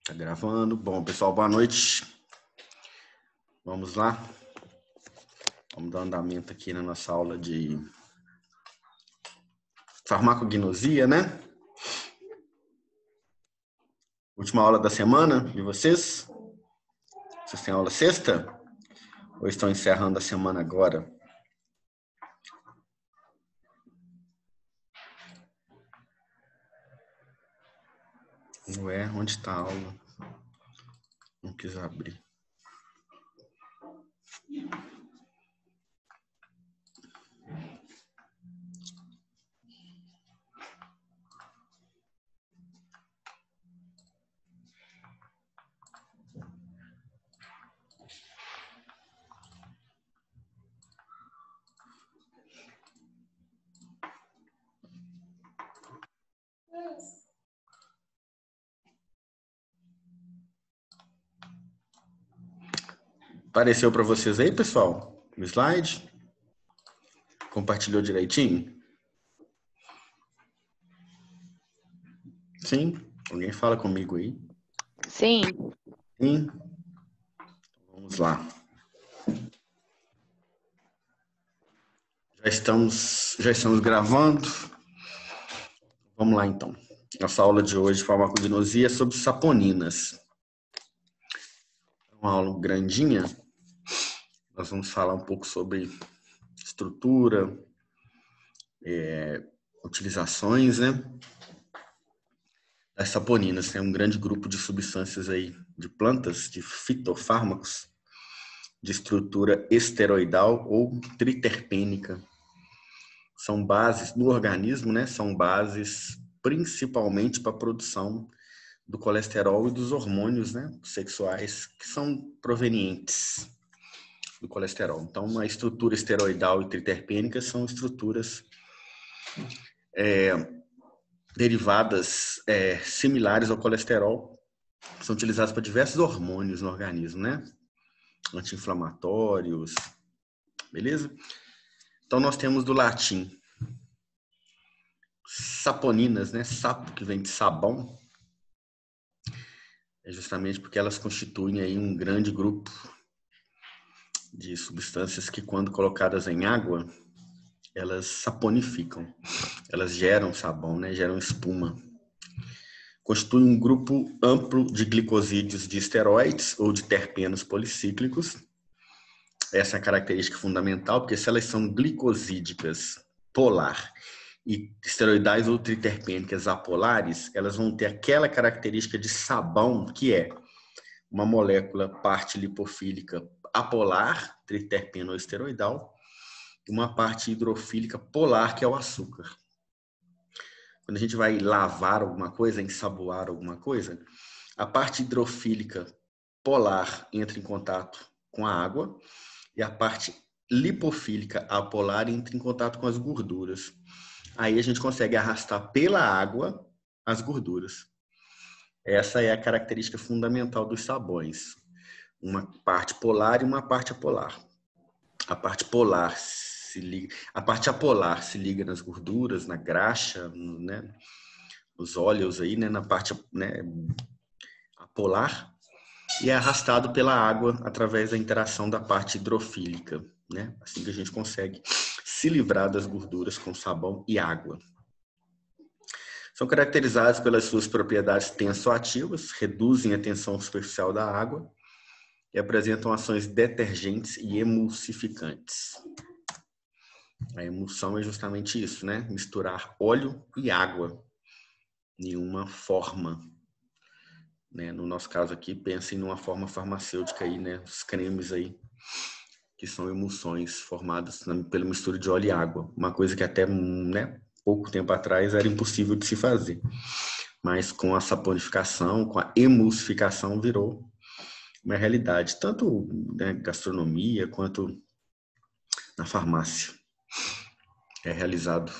Tá gravando. Bom, pessoal, boa noite. Vamos lá. Vamos dar andamento aqui na nossa aula de farmacognosia, né? Última aula da semana de vocês. Vocês têm aula sexta? Ou estão encerrando a semana agora? Ué, onde está a aula? Não quis abrir. Apareceu para vocês aí, pessoal? O slide? Compartilhou direitinho? Sim? Alguém fala comigo aí? Sim. Sim? Vamos lá. Já estamos gravando. Vamos lá, então. Nossa aula de hoje, farmacognosia, é sobre saponinas. É uma aula grandinha. Nós vamos falar um pouco sobre estrutura, utilizações, né? As saponinas, tem um grande grupo de substâncias aí, de plantas, de fitofármacos, de estrutura esteroidal ou triterpênica. São bases no organismo, né? São bases principalmente para a produção do colesterol e dos hormônios, né, sexuais que são provenientes do colesterol. Então, a estrutura esteroidal e triterpênica são estruturas derivadas similares ao colesterol, são utilizadas para diversos hormônios no organismo, né? Anti-inflamatórios, beleza? Então, nós temos do latim saponinas, né? Sapo, que vem de sabão, é justamente porque elas constituem aí um grande grupo de substâncias que, quando colocadas em água, elas saponificam, elas geram sabão, né? Geram espuma. Constitui um grupo amplo de glicosídeos de esteroides ou de terpenos policíclicos. Essa é a característica fundamental, porque se elas são glicosídicas polar e esteroidais ou triterpênicas apolares, elas vão ter aquela característica de sabão, que é uma molécula parte lipofílica apolar, triterpeno ou esteroidal, e uma parte hidrofílica polar, que é o açúcar. Quando a gente vai lavar alguma coisa, ensaboar alguma coisa, a parte hidrofílica polar entra em contato com a água e a parte lipofílica apolar entra em contato com as gorduras. Aí a gente consegue arrastar pela água as gorduras. Essa é a característica fundamental dos sabões. Uma parte polar e uma parte apolar. A parte polar se liga, a parte apolar se liga nas gorduras, na graxa, né, nos óleos aí, né, na parte, né, apolar, e é arrastado pela água através da interação da parte hidrofílica, né? Assim que a gente consegue se livrar das gorduras com sabão e água. São caracterizados pelas suas propriedades tensoativas, reduzem a tensão superficial da água e apresentam ações detergentes e emulsificantes. A emulsão é justamente isso, né? Misturar óleo e água em uma forma, né? No nosso caso aqui, pensem numa forma farmacêutica aí, né? Os cremes aí, que são emulsões formadas pela mistura de óleo e água. Uma coisa que até, né, pouco tempo atrás era impossível de se fazer. Mas com a saponificação, com a emulsificação, virou uma realidade, tanto na gastronomia quanto na farmácia. É realizado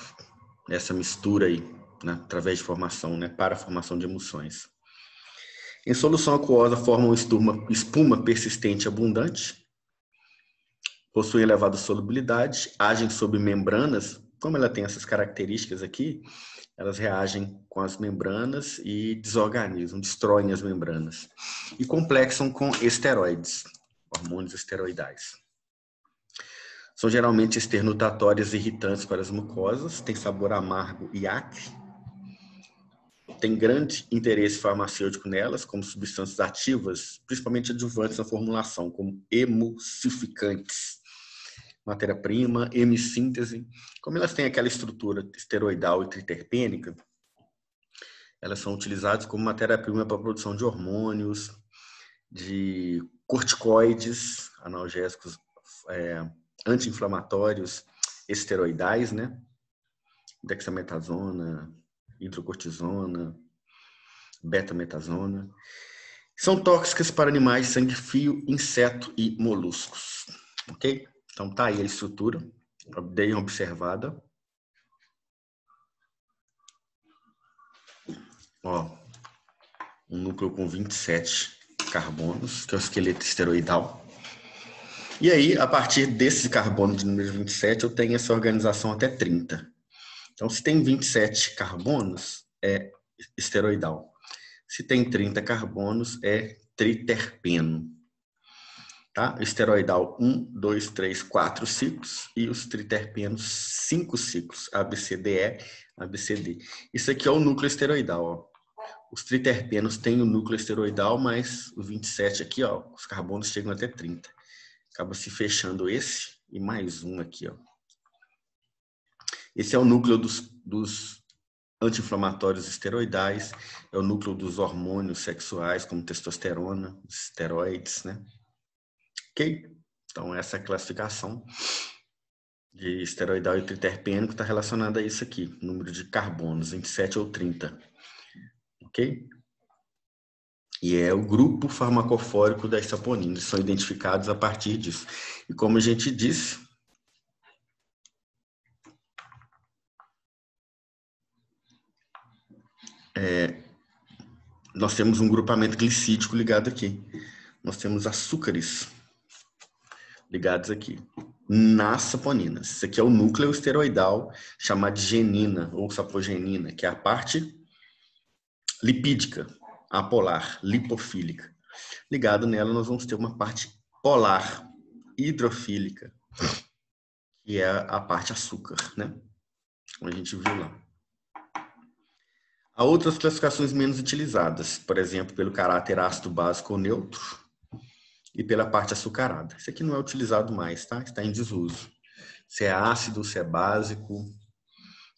essa mistura aí, né, através de formação, né, para a formação de emulsões. Em solução aquosa, formam espuma persistente e abundante, possuem elevada solubilidade, agem sobre membranas Como ela tem essas características aqui, elas reagem com as membranas e desorganizam, destroem as membranas. E complexam com esteroides, hormônios esteroidais. São geralmente esternutatórias e irritantes para as mucosas, tem sabor amargo e acre. Tem grande interesse farmacêutico nelas, como substâncias ativas, principalmente adjuvantes na formulação, como emulsificantes, matéria-prima, hemissíntese. Como elas têm aquela estrutura esteroidal e triterpênica, elas são utilizadas como matéria-prima para a produção de hormônios, de corticoides, analgésicos, anti-inflamatórios, esteroidais, né? Dexametasona, hidrocortisona, betametasona. São tóxicas para animais de sangue frio, inseto e moluscos. Ok? Então tá aí a estrutura. Deem uma observada. Ó, um núcleo com 27 carbonos, que é o esqueleto esteroidal. E aí, a partir desse carbono de número 27, eu tenho essa organização até 30. Então, se tem 27 carbonos, é esteroidal. Se tem 30 carbonos, é triterpeno. Tá? Esteroidal 1, 2, 3, 4 ciclos e os triterpenos 5 ciclos, ABCDE, ABCD. Isso aqui é o núcleo esteroidal. Ó. Os triterpenos têm o núcleo esteroidal, mas os 27 aqui, ó, os carbonos chegam até 30. Acaba se fechando esse e mais um aqui. Ó. Esse é o núcleo dos anti-inflamatórios esteroidais, é o núcleo dos hormônios sexuais, como testosterona, esteroides, né? Ok? Então, essa é a classificação de esteroidal e triterpênico está relacionada a isso aqui, número de carbonos, 27 ou 30. Ok? E é o grupo farmacofórico das saponinas, são identificados a partir disso. E como a gente disse, nós temos um grupamento glicídico ligado aqui. Nós temos açúcares ligados aqui, nas saponinas. Isso aqui é o núcleo esteroidal, chamado de genina ou sapogenina, que é a parte lipídica, apolar, lipofílica. Ligado nela, nós vamos ter uma parte polar, hidrofílica, que é a parte açúcar, né? Como a gente viu lá. Há outras classificações menos utilizadas, por exemplo, pelo caráter ácido básico ou neutro e pela parte açucarada. Isso aqui não é utilizado mais, tá? Está em desuso. Se é ácido, se é básico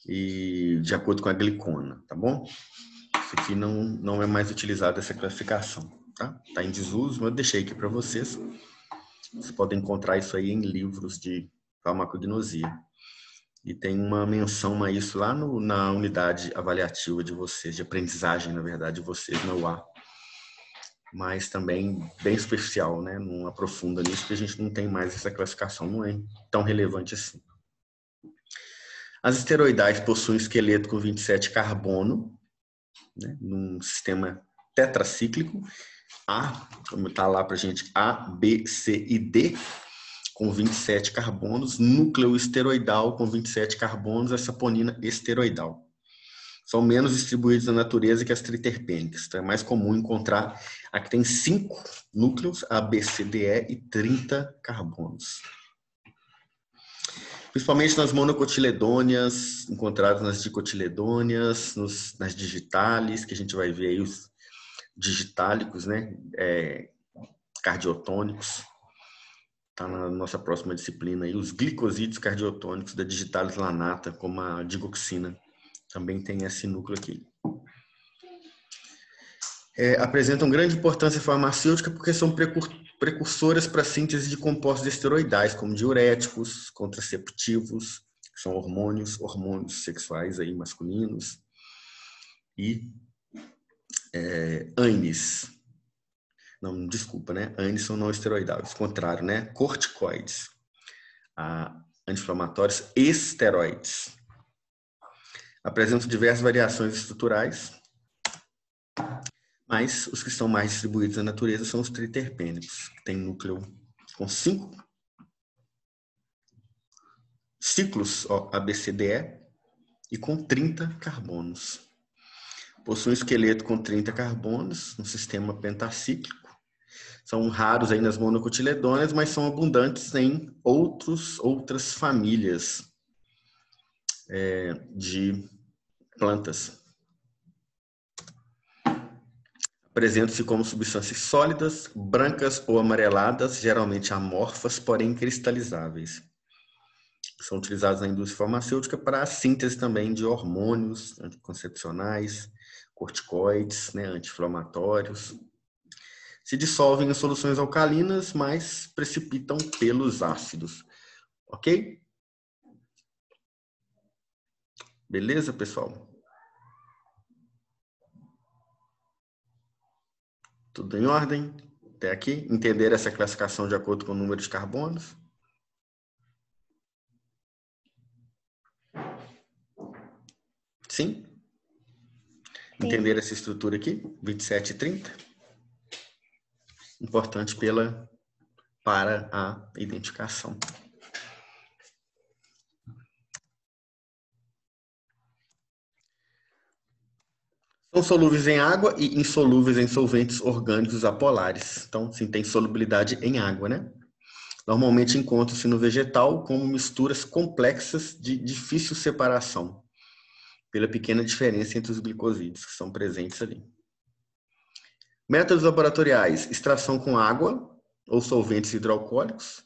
e de acordo com a glicona, tá bom? Isso aqui não é mais utilizado essa classificação, tá? Está em desuso, mas eu deixei aqui para vocês. Vocês podem encontrar isso aí em livros de farmacognosia. E tem uma menção a isso lá na unidade avaliativa de vocês, de aprendizagem, na verdade, de vocês na UA. Mas também bem superficial, né? Não aprofunda nisso, porque a gente não tem mais essa classificação, não é tão relevante assim. As esteroidais possuem esqueleto com 27 carbono, né? Num sistema tetracíclico, como está lá para a gente, A, B, C e D, com 27 carbonos, núcleo esteroidal com 27 carbonos, a saponina esteroidal. São menos distribuídos na natureza que as triterpênicas. Então é mais comum encontrar a que tem 5 núcleos, A, B, C, D, E e 30 carbonos. Principalmente nas monocotiledôneas, encontradas nas dicotiledôneas, nas digitales, que a gente vai ver aí os digitálicos, né? Cardiotônicos. Está na nossa próxima disciplina aí, os glicosídeos cardiotônicos da digitalis lanata, como a digoxina. Também tem esse núcleo aqui. Apresentam grande importância farmacêutica porque são precursoras para a síntese de compostos esteroidais, como diuréticos, contraceptivos, que são hormônios sexuais aí, masculinos, e ANES. Não, desculpa, né? ANES são não esteroidáveis, contrário, né? Corticoides, anti-inflamatórios, esteroides. Apresentam diversas variações estruturais, mas os que estão mais distribuídos na natureza são os triterpênicos, que tem núcleo com 5 ciclos, ó, ABCDE, e com 30 carbonos. Possui um esqueleto com 30 carbonos, um sistema pentacíclico. São raros aí nas monocotiledôneas, mas são abundantes em outras famílias de plantas. Apresentam-se como substâncias sólidas, brancas ou amareladas, geralmente amorfas, porém cristalizáveis. São utilizados na indústria farmacêutica para a síntese também de hormônios anticoncepcionais, corticoides, né, anti-inflamatórios. Se dissolvem em soluções alcalinas, mas precipitam pelos ácidos. Ok? Beleza, pessoal? Tudo em ordem? Até aqui? Entender essa classificação de acordo com o número de carbonos? Sim? Entender essa estrutura aqui? 27 e 30? Importante para a identificação. São solúveis em água e insolúveis em solventes orgânicos apolares. Então, sim, tem solubilidade em água, né? Normalmente encontram-se no vegetal como misturas complexas de difícil separação, pela pequena diferença entre os glicosídeos que são presentes ali. Métodos laboratoriais: extração com água ou solventes hidroalcoólicos,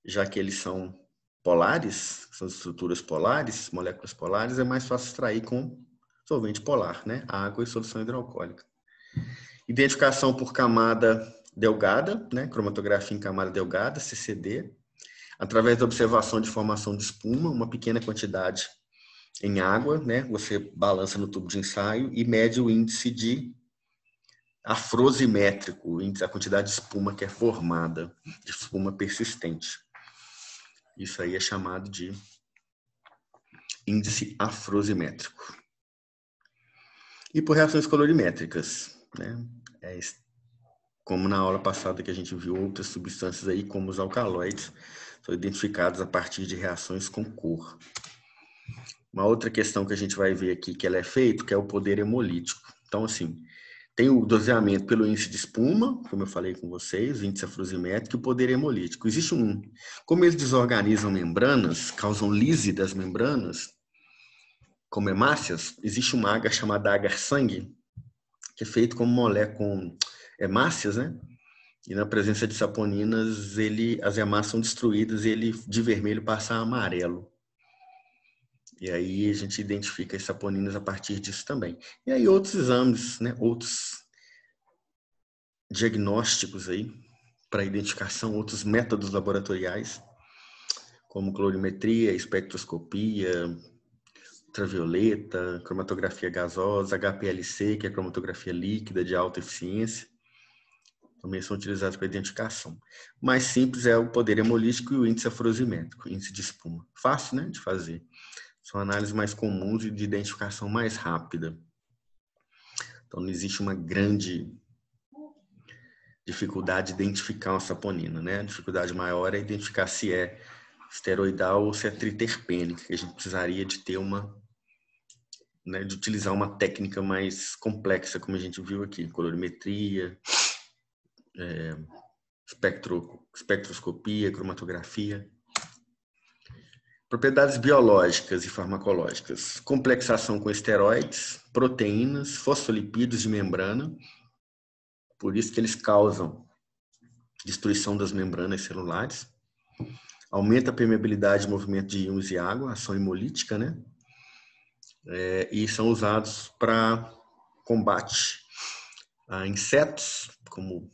já que eles são polares, são estruturas polares, moléculas polares, é mais fácil extrair com solvente polar, né? Água e solução hidroalcoólica. Identificação por camada delgada, né? Cromatografia em camada delgada, CCD, através da observação de formação de espuma, uma pequena quantidade em água, né? Você balança no tubo de ensaio e mede o índice de afrosimétrico, a quantidade de espuma que é formada, de espuma persistente. Isso aí é chamado de índice afrosimétrico. E por reações colorimétricas, né? Como na aula passada que a gente viu, outras substâncias aí, como os alcaloides, são identificadas a partir de reações com cor. Uma outra questão que a gente vai ver aqui que ela é feita, que é o poder hemolítico. Então, assim, tem o doseamento pelo índice de espuma, como eu falei com vocês, o índice afrosimétrico e o poder hemolítico. Existe como eles desorganizam membranas, causam lise das membranas, como hemácias, existe uma agar chamada agar-sangue, que é feito como molécula com hemácias, né? E na presença de saponinas, as hemácias são destruídas e ele de vermelho passa a amarelo. E aí a gente identifica as saponinas a partir disso também. E aí outros exames, né? Outros diagnósticos aí para identificação, outros métodos laboratoriais, como colorimetria, espectroscopia, ultravioleta, cromatografia gasosa, HPLC, que é cromatografia líquida de alta eficiência, também são utilizados para identificação. O mais simples é o poder hemolítico e o índice afrosimétrico, índice de espuma. Fácil, né, de fazer. São análises mais comuns e de identificação mais rápida. Então, não existe uma grande dificuldade de identificar uma saponina, né? A dificuldade maior é identificar se é esteroidal ou se é triterpênica. A gente precisaria de ter de utilizar uma técnica mais complexa, como a gente viu aqui, colorimetria, espectroscopia, cromatografia. Propriedades biológicas e farmacológicas: complexação com esteroides, proteínas, fosfolipídios de membrana, por isso que eles causam destruição das membranas celulares, aumenta a permeabilidade de movimento de íons e água, ação hemolítica, né? E são usados para combate a insetos, como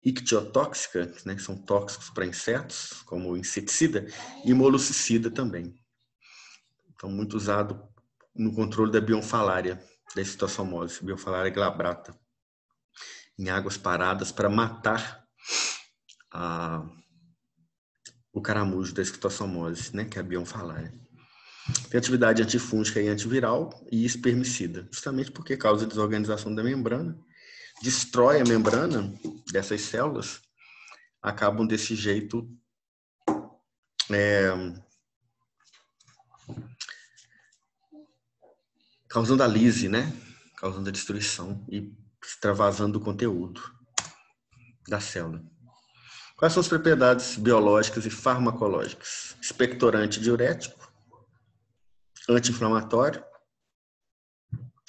ictiotóxica, né, que são tóxicos para insetos, como inseticida, e molussicida também. Então, muito usado no controle da bionfalária, da escitossomose, bionfalária glabrata, em águas paradas para matar o caramujo da escitossomose, né, que é a bionfalária. Tem atividade antifúngica e antiviral e espermicida, justamente porque causa desorganização da membrana, destrói a membrana dessas células, acabam desse jeito causando a lise, né? Causando a destruição e extravasando o conteúdo da célula. Quais são as propriedades biológicas e farmacológicas? Expectorante diurético, anti-inflamatório,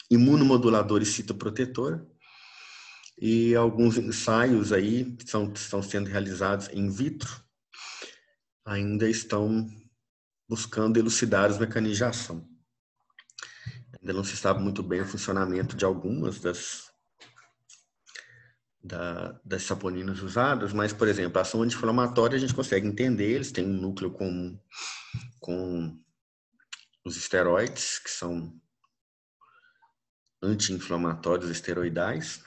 imunomodulador e citoprotetor. E alguns ensaios aí que estão sendo realizados in vitro ainda estão buscando elucidar os mecanismos de ação. Ainda não se sabe muito bem o funcionamento de algumas das saponinas usadas, mas, por exemplo, a ação anti-inflamatória a gente consegue entender, eles têm um núcleo comum com os esteroides, que são anti-inflamatórios esteroidais.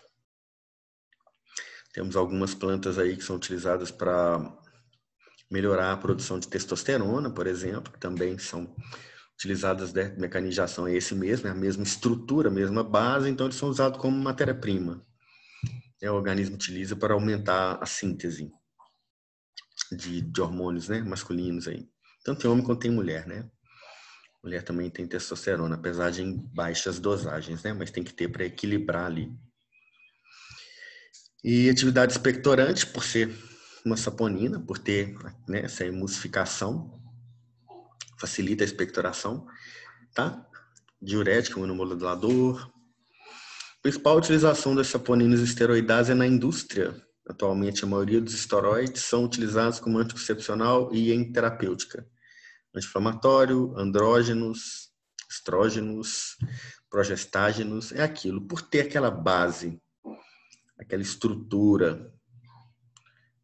Temos algumas plantas aí que são utilizadas para melhorar a produção de testosterona, por exemplo, que também são utilizadas, né, mecanismo de ação é esse mesmo, é a mesma estrutura, a mesma base, então eles são usados como matéria-prima. O organismo utiliza para aumentar a síntese de hormônios, né, masculinos aí. Tanto tem homem quanto tem mulher, né? Mulher também tem testosterona, apesar de em baixas dosagens, né? Mas tem que ter para equilibrar ali. E atividade expectorante, por ser uma saponina, por ter, né, essa emulsificação, facilita a expectoração, tá? Diurético, imunomodulador. A principal utilização das saponinas esteroidárias é na indústria. Atualmente, a maioria dos esteroides são utilizados como anticoncepcional e em terapêutica. Anti-inflamatório, andrógenos, estrógenos, progestágenos, é aquilo. Por ter aquela base, aquela estrutura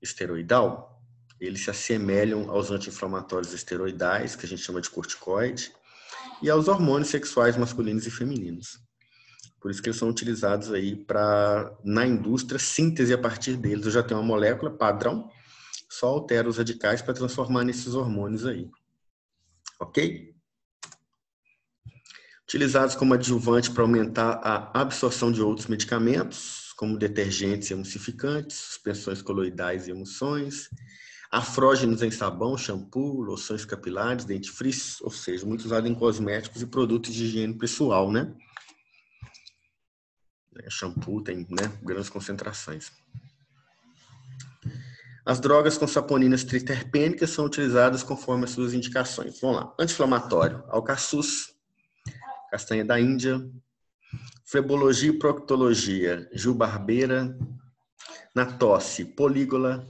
esteroidal, eles se assemelham aos anti-inflamatórios esteroidais, que a gente chama de corticoide, e aos hormônios sexuais masculinos e femininos. Por isso que eles são utilizados aí para, na indústria, síntese a partir deles. Eu já tenho uma molécula padrão, só altero os radicais para transformar nesses hormônios aí. Ok? Utilizados como adjuvante para aumentar a absorção de outros medicamentos, como detergentes e emulsificantes, suspensões coloidais e emulsões, afrógenos em sabão, shampoo, loções capilares, dentifrícios, ou seja, muito usado em cosméticos e produtos de higiene pessoal, né? Shampoo tem, né, grandes concentrações. As drogas com saponinas triterpênicas são utilizadas conforme as suas indicações. Vamos lá. Anti-inflamatório, alcaçuz, castanha da Índia, flebologia e proctologia, jubarbeira, na tosse, polígola,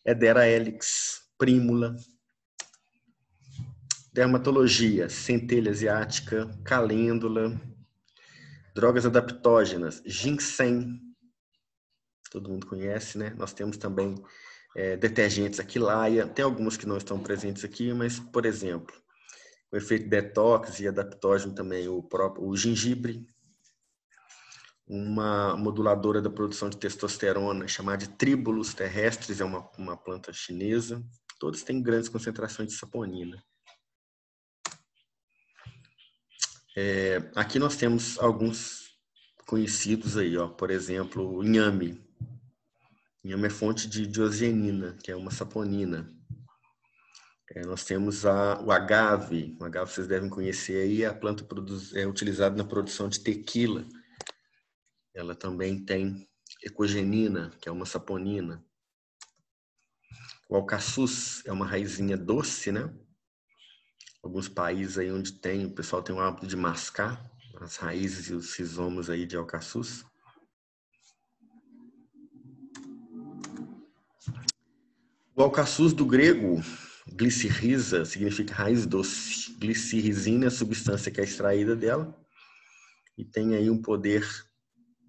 Hedera helix, prímula, dermatologia, centelha asiática, calêndula, drogas adaptógenas, ginseng, todo mundo conhece, né? Nós temos também detergentes Aquilaia, tem alguns que não estão presentes aqui, mas, por exemplo, o efeito detox e adaptógeno também, o gengibre, uma moduladora da produção de testosterona chamada de Tribulus terrestris, é uma planta chinesa, todos têm grandes concentrações de saponina. Aqui nós temos alguns conhecidos aí, ó, por exemplo, o inhame. Inhame é fonte de diosgenina, que é uma saponina. Nós temos o agave. O agave vocês devem conhecer aí, a planta é utilizada na produção de tequila. Ela também tem ecogenina, que é uma saponina. O alcaçuz é uma raizinha doce, né? Alguns países aí onde o pessoal tem o hábito de mascar as raízes e os rizomos aí de alcaçuz. O alcaçuz do grego, glicirrhiza, significa raiz doce. Glicirrizina é a substância que é extraída dela e tem aí um poder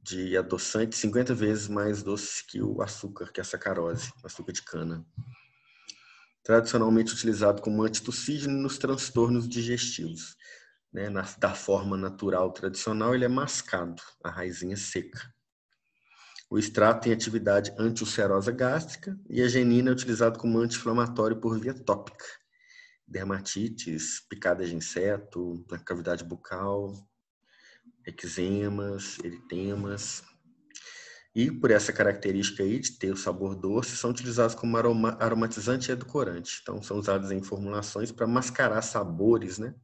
de adoçante 50 vezes mais doce que o açúcar, que é a sacarose, açúcar de cana. Tradicionalmente utilizado como antitussígeno nos transtornos digestivos. Né? Da forma natural tradicional, ele é mascado, a raizinha seca. O extrato tem atividade anti-ulcerosa gástrica e a genina é utilizado como anti-inflamatório por via tópica. Dermatites, picadas de inseto, na cavidade bucal, eczemas, eritemas. E por essa característica aí de ter o sabor doce, são utilizados como aromatizante e edulcorante. Então, são usados em formulações para mascarar sabores, né,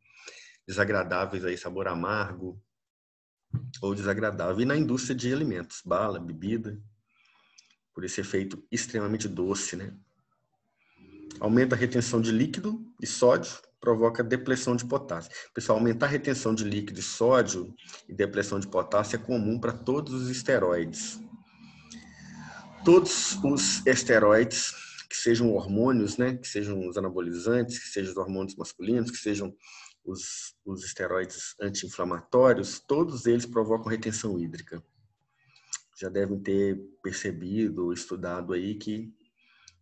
desagradáveis, aí, sabor amargo ou desagradável. E na indústria de alimentos, bala, bebida, por esse efeito extremamente doce, né? Aumenta a retenção de líquido e sódio, provoca depressão de potássio. Pessoal, aumentar a retenção de líquido e sódio e depressão de potássio é comum para todos os esteroides. Todos os esteroides, que sejam hormônios, né, que sejam os anabolizantes, que sejam os hormônios masculinos, que sejam os esteroides anti-inflamatórios, todos eles provocam retenção hídrica. Já devem ter percebido ou estudado aí que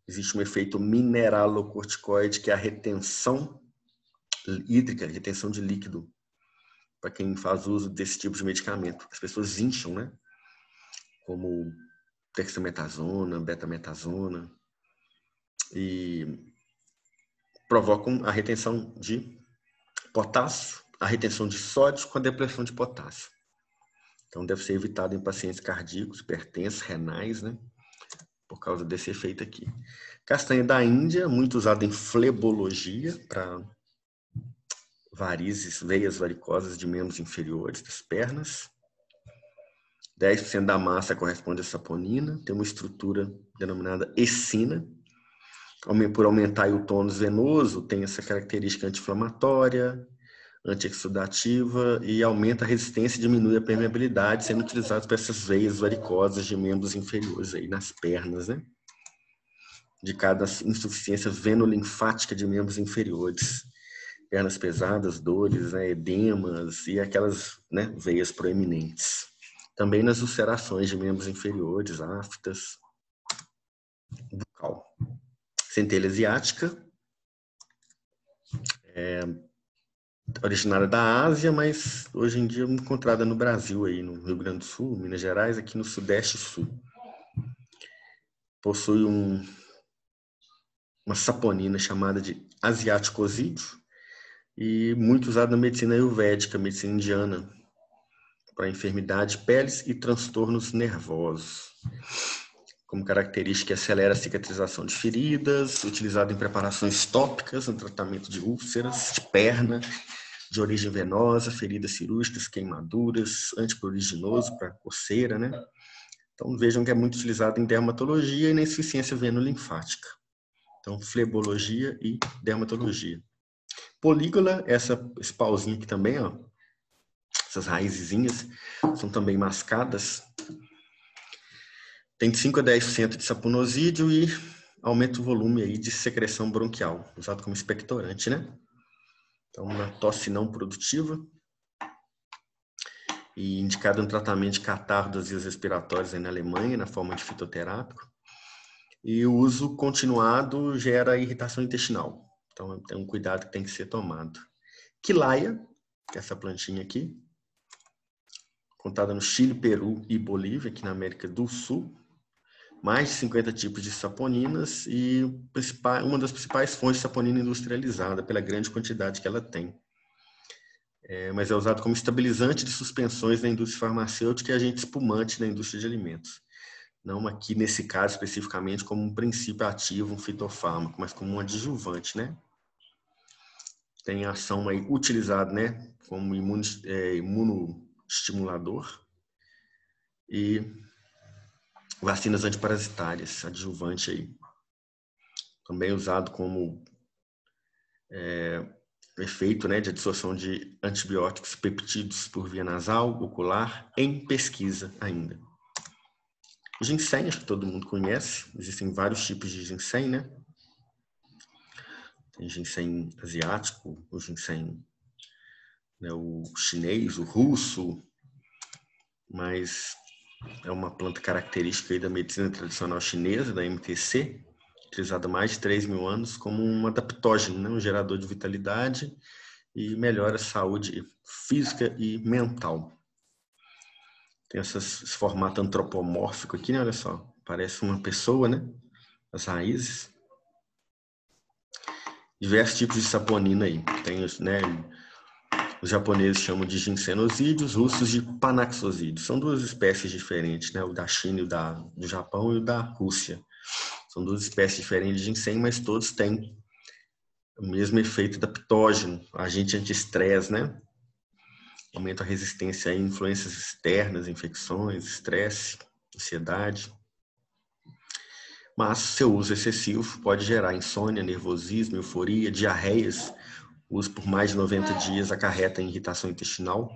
existe um efeito mineralocorticoide, que é a retenção hídrica, retenção de líquido, para quem faz uso desse tipo de medicamento. As pessoas incham, né? Como dexametasona, betametasona, e provocam a retenção de potássio, a retenção de sódio com a depressão de potássio. Então, deve ser evitado em pacientes cardíacos, hipertensos, renais, né? Por causa desse efeito aqui. Castanha da Índia, muito usada em flebologia, para varizes, veias varicosas de membros inferiores das pernas. 10% da massa corresponde à saponina, tem uma estrutura denominada ecina. Por aumentar o tônus venoso, tem essa característica anti-inflamatória, anti-exudativa e aumenta a resistência e diminui a permeabilidade, sendo utilizado para essas veias varicosas de membros inferiores, aí nas pernas, né? De cada insuficiência venolinfática de membros inferiores. Pernas pesadas, dores, né, edemas e aquelas, né, veias proeminentes. Também nas ulcerações de membros inferiores, aftas, bucal. Centelha asiática, originária da Ásia, mas hoje em dia encontrada no Brasil, aí no Rio Grande do Sul, Minas Gerais, aqui no Sudeste e Sul. Possui uma saponina chamada de asiaticosídeo e muito usada na medicina ayurvédica, medicina indiana, para enfermidade de peles e transtornos nervosos. Como característica, acelera a cicatrização de feridas, utilizado em preparações tópicas, no tratamento de úlceras, de perna, de origem venosa, feridas cirúrgicas, queimaduras, antipruriginoso para coceira, né? Então, vejam que é muito utilizado em dermatologia e na insuficiência venolinfática. Então, flebologia e dermatologia. Polígula, esse pauzinho aqui também, ó, essas raizinhas são também mascadas. Tem de 5 a 10% de saponosídeo e aumenta o volume aí de secreção bronquial, usado como expectorante, né? Então, uma tosse não produtiva e indicado no tratamento de catarro das vias respiratórias aí na Alemanha, na forma de fitoterápico. E o uso continuado gera irritação intestinal. Então, tem um cuidado que tem que ser tomado. Quilaia, que é essa plantinha aqui, contada no Chile, Peru e Bolívia, aqui na América do Sul. Mais de 50 tipos de saponinas e uma das principais fontes de saponina industrializada, pela grande quantidade que ela tem. Mas é usado como estabilizante de suspensões na indústria farmacêutica e agente espumante na indústria de alimentos. Não aqui, nesse caso, especificamente, como um princípio ativo, um fitofármaco, mas como um adjuvante, né? Tem ação aí utilizada, né, como imunoestimulador e vacinas antiparasitárias, adjuvante aí. Também usado como efeito, né, de absorção de antibióticos peptídeos por via nasal, ocular, em pesquisa ainda. O ginseng, acho que todo mundo conhece. Existem vários tipos de ginseng, né? Tem ginseng asiático, o ginseng, né, o chinês, o russo, mas é uma planta característica aí da medicina tradicional chinesa, da MTC, utilizada há mais de 3.000 anos como um adaptógeno, né, um gerador de vitalidade e melhora a saúde física e mental. Tem esse formato antropomórfico aqui, né? Olha só, parece uma pessoa, né? As raízes. Diversos tipos de saponina aí. Tem, né? Os japoneses chamam de ginsenosídeos, os russos de panaxosídeos. São duas espécies diferentes, né? O da China e o do Japão e o da Rússia. São duas espécies diferentes de ginseng, mas todos têm O mesmo efeito da pitógeno, agente antiestresse, né? Aumenta a resistência a influências externas, infecções, estresse, ansiedade. Mas seu uso excessivo pode gerar insônia, nervosismo, euforia, diarreias. O uso por mais de 90 dias acarreta em irritação intestinal.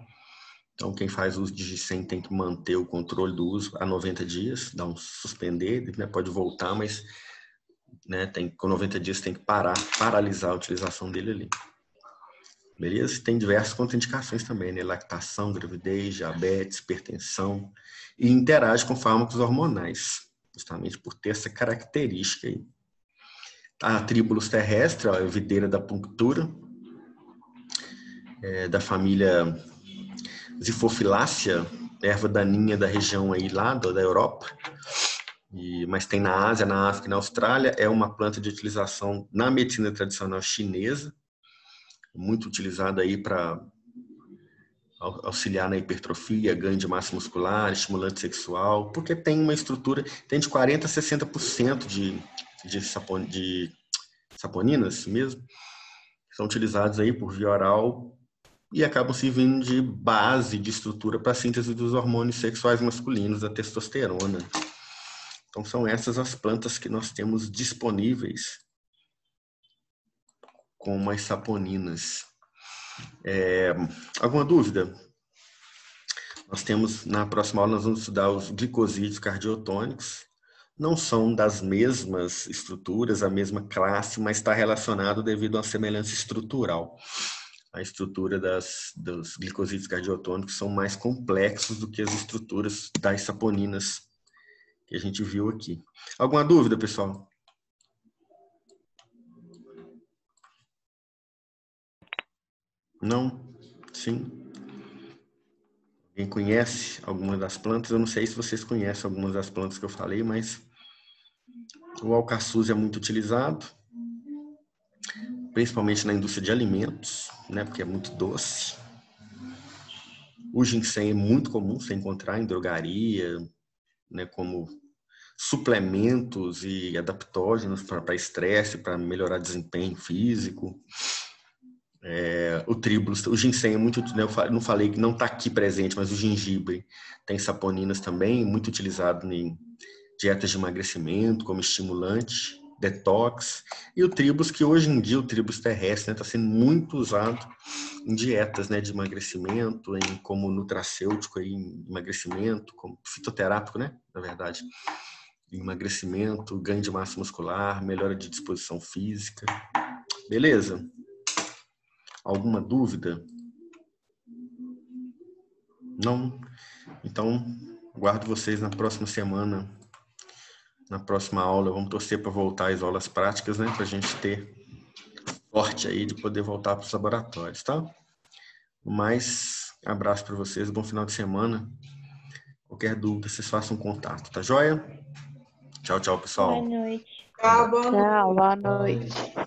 Então, quem faz uso de ginseng tem que manter o controle do uso a 90 dias, dá um suspender, né? Pode voltar, mas né, com 90 dias tem que paralisar a utilização dele ali. Beleza? Tem diversas contraindicações também, né? Lactação, gravidez, diabetes, hipertensão, e interage com fármacos hormonais, justamente por ter essa característica aí. A Tribulus terrestre, ó, é a videira da punctura, da família Zifophilácea, erva daninha da região aí lá da Europa, mas tem na Ásia, na África e na Austrália. É uma planta de utilização na medicina tradicional chinesa, muito utilizada aí para auxiliar na hipertrofia, ganho de massa muscular, estimulante sexual, porque tem uma estrutura, tem de 40% a 60% de saponinas mesmo, que são utilizados aí por via oral e acabam servindo de base, de estrutura para a síntese dos hormônios sexuais masculinos, da testosterona. Então são essas as plantas que nós temos disponíveis como as saponinas. Alguma dúvida? Nós temos, na próxima aula, nós vamos estudar os glicosídeos cardiotônicos. Não são das mesmas estruturas, a mesma classe, mas está relacionado devido a uma semelhança estrutural. A estrutura dos glicosídeos cardiotônicos são mais complexos do que as estruturas das saponinas que a gente viu aqui. Alguma dúvida, pessoal? Não? Sim? Quem conhece alguma das plantas? Eu não sei se vocês conhecem algumas das plantas que eu falei, mas o alcaçuz é muito utilizado, principalmente na indústria de alimentos, né, porque é muito doce. O ginseng é muito comum você encontrar em drogaria, né, como suplementos e adaptógenos para estresse, para melhorar desempenho físico. O tribulus, o ginseng é muito, né, eu não falei que não está aqui presente, mas o gengibre tem saponinas também, muito utilizado em dietas de emagrecimento, como estimulante, detox. E o tribulus, que hoje em dia o tribulus terrestre está, né, sendo muito usado em dietas, né, de emagrecimento, como nutracêutico, em emagrecimento, como fitoterápico, né, na verdade, emagrecimento, ganho de massa muscular, melhora de disposição física. Beleza? Alguma dúvida? Não? Então, aguardo vocês na próxima semana, na próxima aula. Vamos torcer para voltar às aulas práticas, né? Para a gente ter sorte aí de poder voltar para os laboratórios, tá? Mas, abraço para vocês, bom final de semana. Qualquer dúvida, vocês façam contato, tá joia? Tchau, tchau, pessoal. Boa noite. Tchau, boa noite. Tchau, boa noite.